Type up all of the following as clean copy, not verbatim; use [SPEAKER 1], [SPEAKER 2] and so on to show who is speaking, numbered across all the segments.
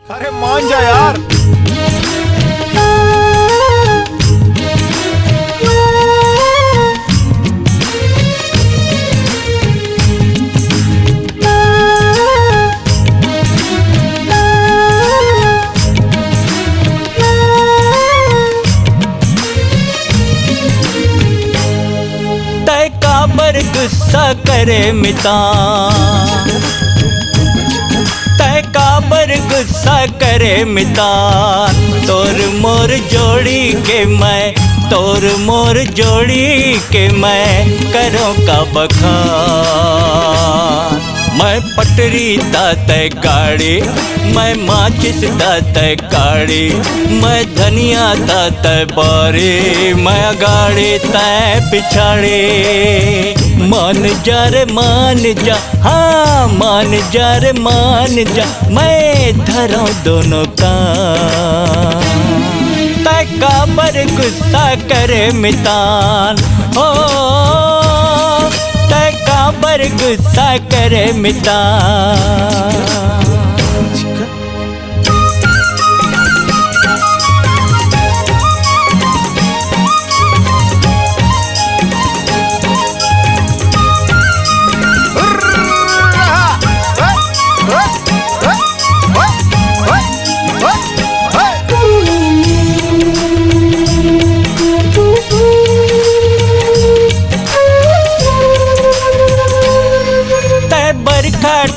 [SPEAKER 1] अरे मान जा यार।
[SPEAKER 2] तय काबर गुस्सा करे मिता, तय काबर गुस्सा करे मिता। तोर मोर जोड़ी के मैं, तोर मोर जोड़ी के मैं करो का बखान। मैं पटरी तय गाड़ी, मैं माचिस तय गाड़ी, मैं धनिया तय बारी, मैं गाड़ी तय पिछाड़ी। मान जा रे मान जा, हाँ मान जा रे मान जा, मैं धरो दोनों का। तय काबर गुस्सा करे मितान, हो तय काबर गुस्सा करे मितान।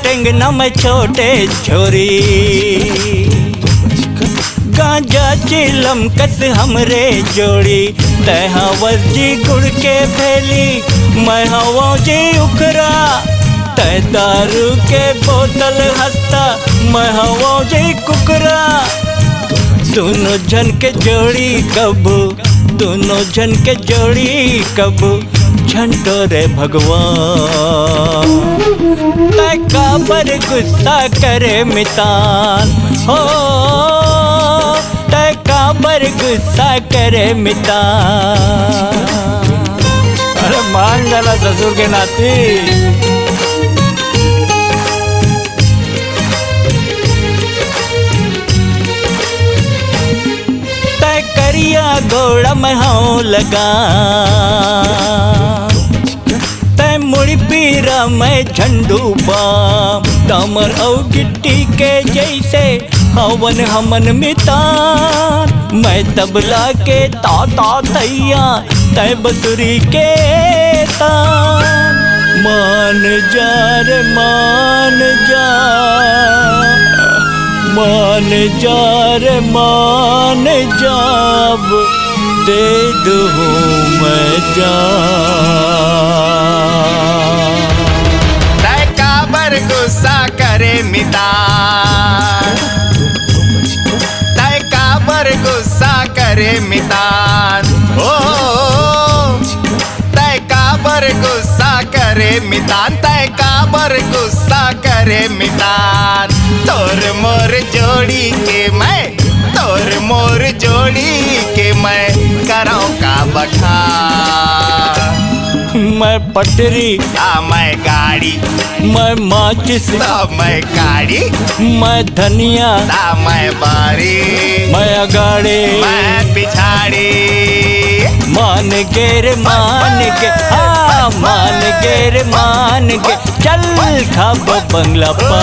[SPEAKER 2] टेंगना में छोटे छोरी, गांजा चिलम कस हमरे जोड़ी। तय हवस जी गुड़ के फैली, मैं हवा जी उखरा। तय दारू के बोतल हंसता, मैं हवा जी कुकरा। दोनों जन के जोड़ी कब, दोनों जन के जोड़ी कब झंटो रे भगवान। तय काबर गुस्सा करे मितान, हो तय काबर गुस्सा करे मितान।
[SPEAKER 1] अरे मान जाला ससुर के नाती।
[SPEAKER 2] तय करिया घोड़ा में हाँ लगा, तय मुड़ी पीरा मैं झंडू बाम। दामर और गिट्टी के जैसे हवन हमन मितान। मैं तबला के ताता तैया, तय बसुरी के तान। मान जा रे मान जा, मान जा रे मान जाब, दे दूँ मैं जान।
[SPEAKER 3] तय काबर गुस्सा करे मितान, तय काबर गुस्सा करे मितान। ओ तय काबर गुस्सा करे मितान, तय काबर गुस्सा करे मितान। तोर मोर जोड़ी के मैं, तोर मोर जोड़ी के मैं कराऊं का बखान।
[SPEAKER 2] मैं पटरी
[SPEAKER 3] मैं गाड़ी,
[SPEAKER 2] मैं माचिस
[SPEAKER 3] मैं गाड़ी,
[SPEAKER 2] मैं धनिया
[SPEAKER 3] मैं बारी,
[SPEAKER 2] मैं अगाड़ी,
[SPEAKER 3] मैं पिछाड़ी।
[SPEAKER 2] मान गे रे मान गे, हाँ मान गे रे मान गे। चल खाब बंगला पा।